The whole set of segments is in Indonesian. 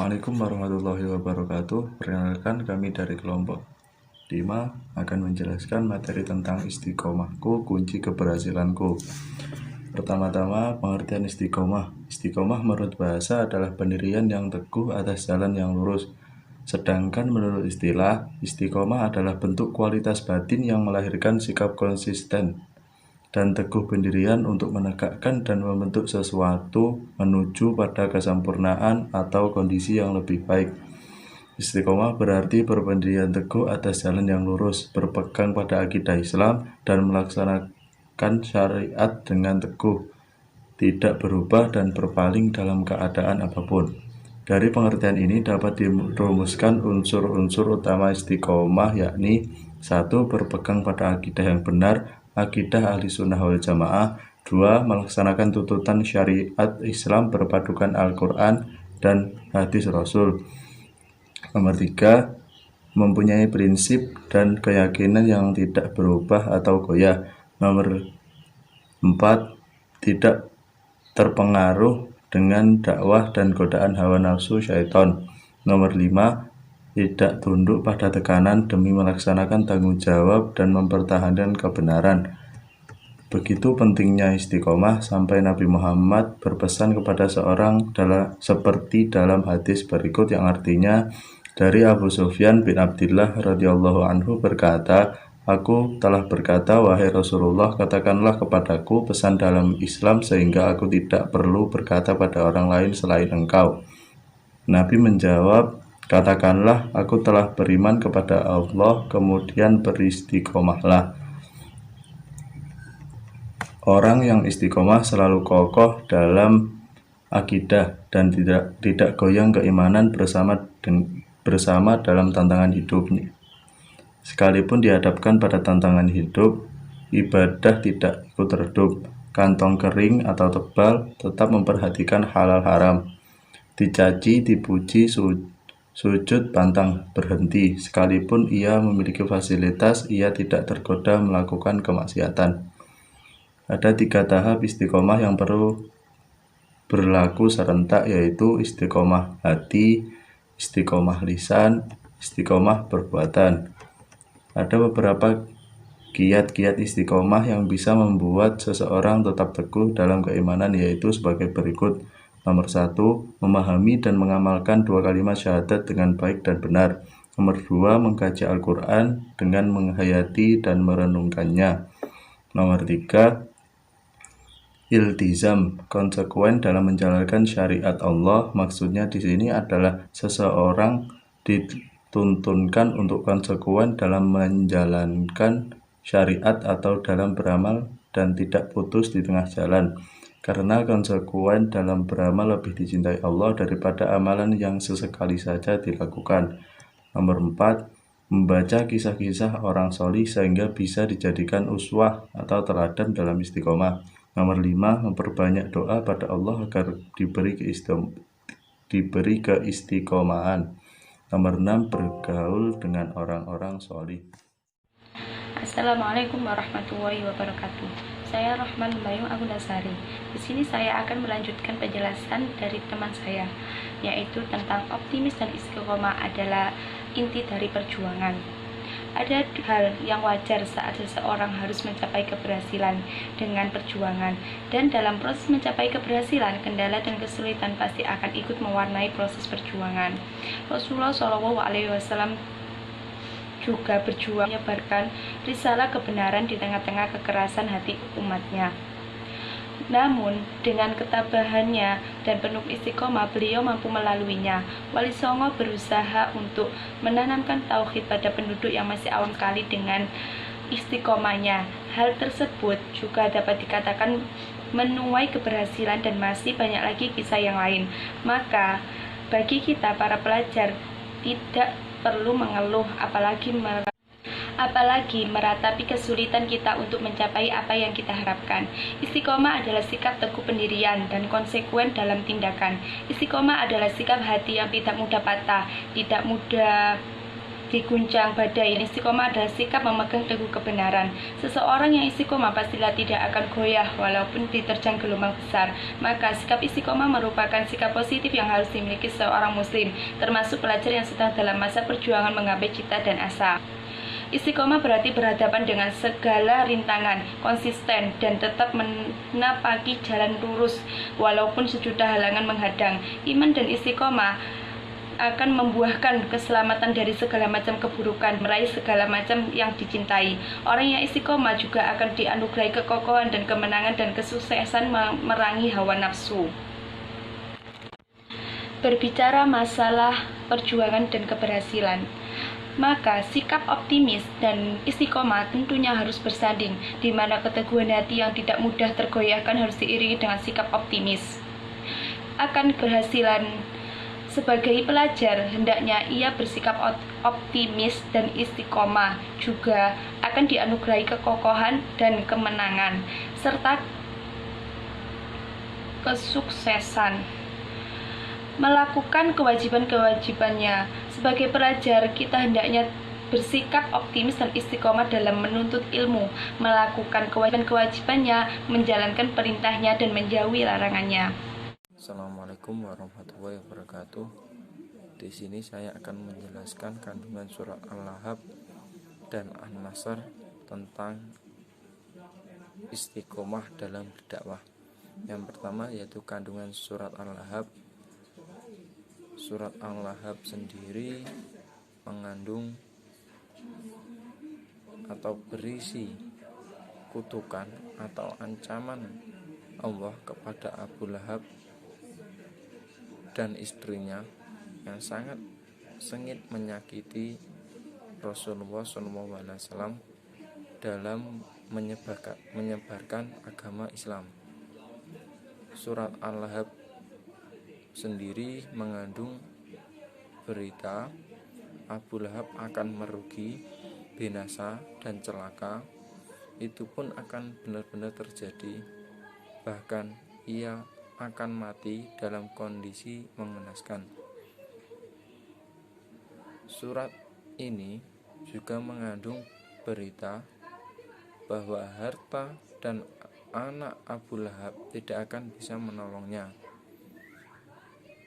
Assalamualaikum warahmatullahi wabarakatuh. Perkenalkan, kami dari kelompok 5 akan menjelaskan materi tentang istiqomahku, kunci keberhasilanku. Pertama-tama, pengertian istiqomah. Istiqomah menurut bahasa adalah pendirian yang teguh atas jalan yang lurus. Sedangkan menurut istilah, istiqomah adalah bentuk kualitas batin yang melahirkan sikap konsisten dan teguh pendirian untuk menegakkan dan membentuk sesuatu menuju pada kesempurnaan atau kondisi yang lebih baik. Istiqomah berarti berpendirian teguh atas jalan yang lurus, berpegang pada akidah Islam, dan melaksanakan syariat dengan teguh, tidak berubah dan berpaling dalam keadaan apapun. Dari pengertian ini dapat dirumuskan unsur-unsur utama istiqomah, yakni 1. Berpegang pada akidah yang benar, akidah ahli sunnah wal jamaah. 2. Melaksanakan tuntutan syariat Islam berpadukan Al-Quran dan hadis Rasul. Nomor 3. Mempunyai prinsip dan keyakinan yang tidak berubah atau goyah. Nomor 4. Tidak terpengaruh dengan dakwah dan godaan hawa nafsu syaitan. Nomor 5. Tidak tunduk pada tekanan demi melaksanakan tanggung jawab dan mempertahankan kebenaran. Begitu pentingnya istiqomah sampai Nabi Muhammad berpesan kepada seorang seperti dalam hadis berikut, yang artinya dari Abu Sufyan bin Abdillah radhiyallahu anhu berkata, "Aku telah berkata, wahai Rasulullah, katakanlah kepadaku pesan dalam Islam sehingga aku tidak perlu berkata pada orang lain selain engkau." Nabi menjawab, "Katakanlah, aku telah beriman kepada Allah, kemudian beristiqomahlah." Orang yang istiqomah selalu kokoh dalam akidah dan tidak goyang keimanan bersama dalam tantangan hidupnya. Sekalipun dihadapkan pada tantangan hidup, ibadah tidak ikut redup, kantong kering atau tebal, tetap memperhatikan halal haram. Dicaci, dipuji, sujud pantang berhenti. Sekalipun ia memiliki fasilitas, ia tidak tergoda melakukan kemaksiatan. Ada 3 tahap istiqomah yang perlu berlaku serentak, yaitu istiqomah hati, istiqomah lisan, istiqomah perbuatan. Ada beberapa kiat-kiat istiqomah yang bisa membuat seseorang tetap teguh dalam keimanan, yaitu sebagai berikut. Nomor 1. Memahami dan mengamalkan 2 kalimat syahadat dengan baik dan benar. Nomor 2. Mengkaji Al-Quran dengan menghayati dan merenungkannya. Nomor 3. Iltizam, konsekuen dalam menjalankan syariat Allah. Maksudnya di sini adalah seseorang dituntunkan untuk konsekuen dalam menjalankan syariat atau dalam beramal dan tidak putus di tengah jalan, karena konsekuen dalam beramal lebih dicintai Allah daripada amalan yang sesekali saja dilakukan. Nomor 4. Membaca kisah-kisah orang solih sehingga bisa dijadikan uswah atau teladan dalam istiqomah. Nomor 5. Memperbanyak doa pada Allah agar diberi keistiqomahan. Nomor 6. Bergaul dengan orang-orang solih. Assalamualaikum warahmatullahi wabarakatuh. Saya Rahman Bayung Agundasari. Di sini saya akan melanjutkan penjelasan dari teman saya, yaitu tentang optimis dan istiqomah adalah inti dari perjuangan. Ada hal yang wajar saat seseorang harus mencapai keberhasilan dengan perjuangan, dan dalam proses mencapai keberhasilan, kendala dan kesulitan pasti akan ikut mewarnai proses perjuangan. Rasulullah SAW juga berjuang menyebarkan risalah kebenaran di tengah-tengah kekerasan hati umatnya. Namun, dengan ketabahannya dan penuh istiqomah, beliau mampu melaluinya. Wali Songo berusaha untuk menanamkan tauhid pada penduduk yang masih awam sekali dengan istiqomahnya. Hal tersebut juga dapat dikatakan menuai keberhasilan, dan masih banyak lagi kisah yang lain. Maka, bagi kita para pelajar tidak perlu mengeluh, apalagi meratapi kesulitan kita untuk mencapai apa yang kita harapkan. Istiqomah adalah sikap teguh pendirian dan konsekuen dalam tindakan. Istiqomah adalah sikap hati yang tidak mudah patah, tidak mudah diguncang badai. Istiqomah adalah sikap memegang teguh kebenaran. Seseorang yang istiqomah pastilah tidak akan goyah walaupun diterjang gelombang besar. Maka sikap istiqomah merupakan sikap positif yang harus dimiliki seorang muslim, termasuk pelajar yang sedang dalam masa perjuangan menggapai cita dan asa. Istiqomah berarti berhadapan dengan segala rintangan, konsisten, dan tetap menapaki jalan lurus walaupun sejuta halangan menghadang. Iman dan istiqomah akan membuahkan keselamatan dari segala macam keburukan, meraih segala macam yang dicintai. Orang yang istiqomah juga akan dianugerahi kekokohan dan kemenangan dan kesuksesan memerangi hawa nafsu. Berbicara masalah perjuangan dan keberhasilan, maka sikap optimis dan istiqomah tentunya harus bersanding, di mana keteguhan hati yang tidak mudah tergoyahkan harus diiringi dengan sikap optimis. Akan keberhasilan sebagai pelajar, hendaknya ia bersikap optimis dan istiqomah, juga akan dianugerahi kekokohan dan kemenangan, serta kesuksesan melakukan kewajiban-kewajibannya. Sebagai pelajar, kita hendaknya bersikap optimis dan istiqomah dalam menuntut ilmu, melakukan kewajiban-kewajibannya, menjalankan perintahnya, dan menjauhi larangannya. Assalamualaikum warahmatullahi wabarakatuh. Di sini saya akan menjelaskan kandungan surat Al-Lahab dan An-Nasr tentang istiqomah dalam berdakwah. Yang pertama yaitu kandungan surat Al-Lahab. Surat Al-Lahab sendiri mengandung atau berisi kutukan atau ancaman Allah kepada Abu Lahab dan istrinya yang sangat sengit menyakiti Rasulullah SAW dalam menyebarkan agama Islam. Surat Al-Lahab sendiri mengandung berita Abu Lahab akan merugi, binasa, dan celaka. Itu pun akan benar-benar terjadi, bahkan ia akan mati dalam kondisi mengenaskan. Surat ini juga mengandung berita bahwa harta dan anak Abu Lahab tidak akan bisa menolongnya.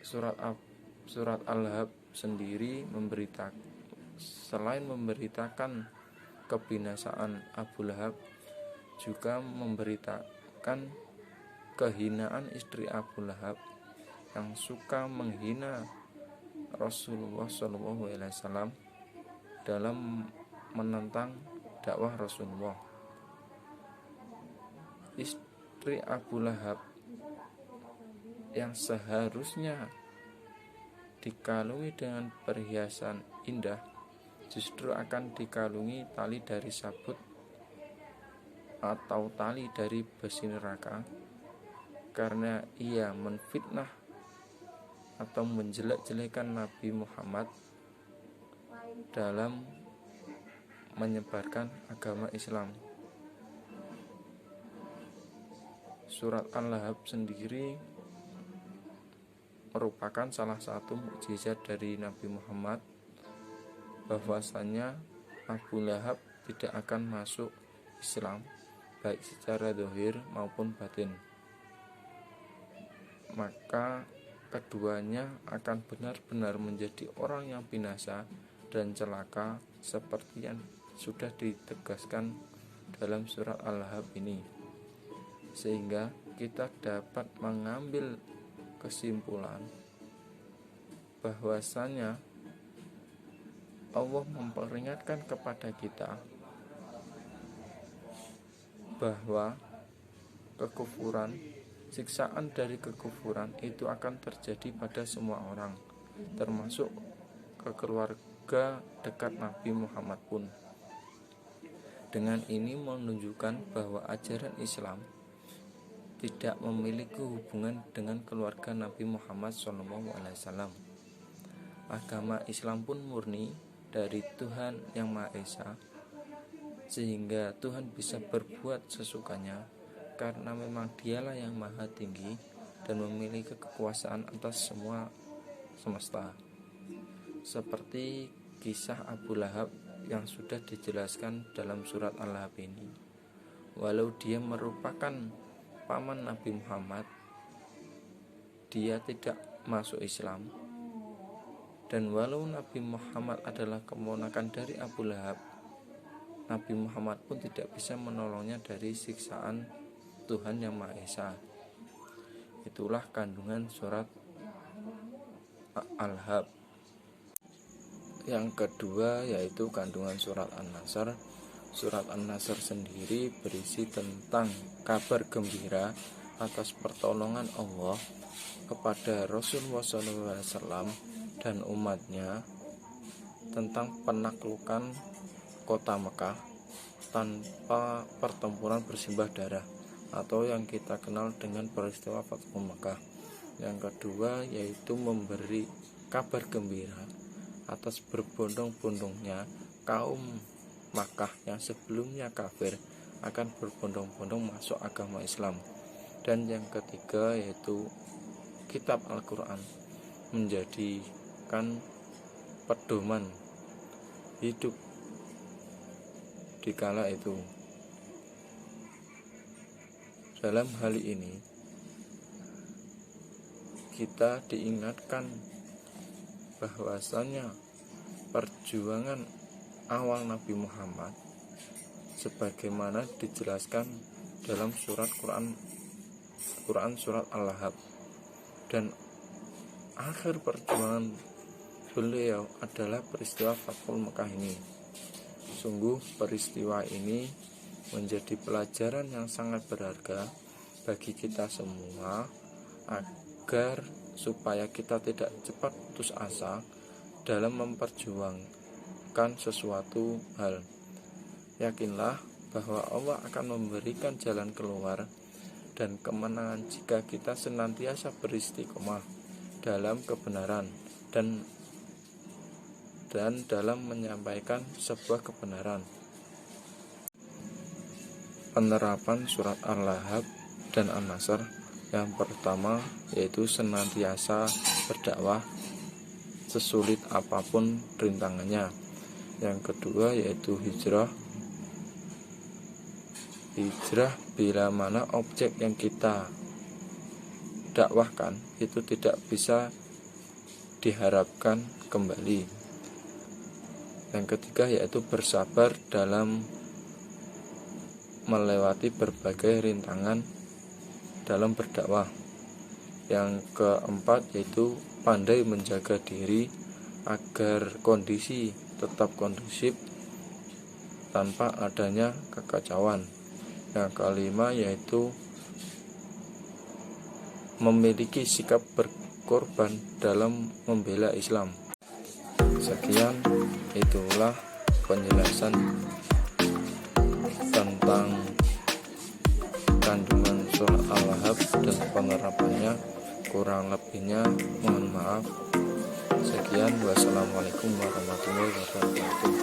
Surat Al-Lahab sendiri selain memberitakan kebinasaan Abu Lahab, juga memberitakan kehinaan istri Abu Lahab yang suka menghina Rasulullah SAW dalam menentang dakwah Rasulullah. Istri Abu Lahab yang seharusnya dikalungi dengan perhiasan indah justru akan dikalungi tali dari sabut atau tali dari besi neraka, karena ia menfitnah atau menjelek-jelekan Nabi Muhammad dalam menyebarkan agama Islam. Surat Al-Lahab sendiri merupakan salah satu mukjizat dari Nabi Muhammad, bahwasanya Abu Lahab tidak akan masuk Islam baik secara zahir maupun batin. Maka keduanya akan benar-benar menjadi orang yang binasa dan celaka, seperti yang sudah ditegaskan dalam surat Al-Lahab ini. Sehingga kita dapat mengambil kesimpulan bahwasanya Allah memperingatkan kepada kita bahwa kekufuran, siksaan dari kekufuran itu akan terjadi pada semua orang, termasuk ke keluarga dekat Nabi Muhammad pun. Dengan ini menunjukkan bahwa ajaran Islam tidak memiliki hubungan dengan keluarga Nabi Muhammad SAW. Agama Islam pun murni dari Tuhan Yang Maha Esa, sehingga Tuhan bisa berbuat sesukanya, karena memang Dialah yang maha tinggi dan memiliki kekuasaan atas semua semesta. Seperti kisah Abu Lahab yang sudah dijelaskan dalam surat Al-Lahab ini. Walau dia merupakan paman Nabi Muhammad, dia tidak masuk Islam. Dan walau Nabi Muhammad adalah keponakan dari Abu Lahab, Nabi Muhammad pun tidak bisa menolongnya dari siksaan Tuhan Yang Maha Esa. Itulah kandungan surat Al-Lahab. Yang kedua yaitu kandungan surat An-Nasr. Surat An-Nasr sendiri berisi tentang kabar gembira atas pertolongan Allah kepada Rasulullah SAW dan umatnya tentang penaklukan kota Mekah tanpa pertempuran bersimbah darah, atau yang kita kenal dengan peristiwa Fathu Mekah. Yang kedua yaitu memberi kabar gembira atas berbondong-bondongnya kaum Makkah yang sebelumnya kafir akan berbondong-bondong masuk agama Islam. Dan yang ketiga yaitu kitab Al-Quran menjadikan pedoman hidup di kala itu. Dalam hal ini kita diingatkan bahwasanya perjuangan awal Nabi Muhammad sebagaimana dijelaskan dalam surat Quran surat Al-Lahab, dan akhir perjuangan beliau adalah peristiwa Fathu Mekah ini. Sungguh peristiwa ini menjadi pelajaran yang sangat berharga bagi kita semua, agar supaya kita tidak cepat putus asa dalam memperjuangkan sesuatu hal. Yakinlah bahwa Allah akan memberikan jalan keluar dan kemenangan jika kita senantiasa beristiqomah dalam kebenaran dan dalam menyampaikan sebuah kebenaran. Penerapan surat Al-Lahab dan An-Nasr. Yang pertama yaitu senantiasa berdakwah sesulit apapun rintangannya. Yang kedua yaitu hijrah bila mana objek yang kita dakwahkan itu tidak bisa diharapkan kembali. Yang ketiga yaitu bersabar dalam melewati berbagai rintangan dalam berdakwah. Yang keempat yaitu pandai menjaga diri agar kondisi tetap kondusif tanpa adanya kekacauan. Yang kelima yaitu memiliki sikap berkorban dalam membela Islam. Sekian, itulah penjelasan tentang kandungan surat Al-Lahab dan penerapannya. Kurang lebihnya mohon maaf. Sekian, wassalamualaikum warahmatullahi wabarakatuh.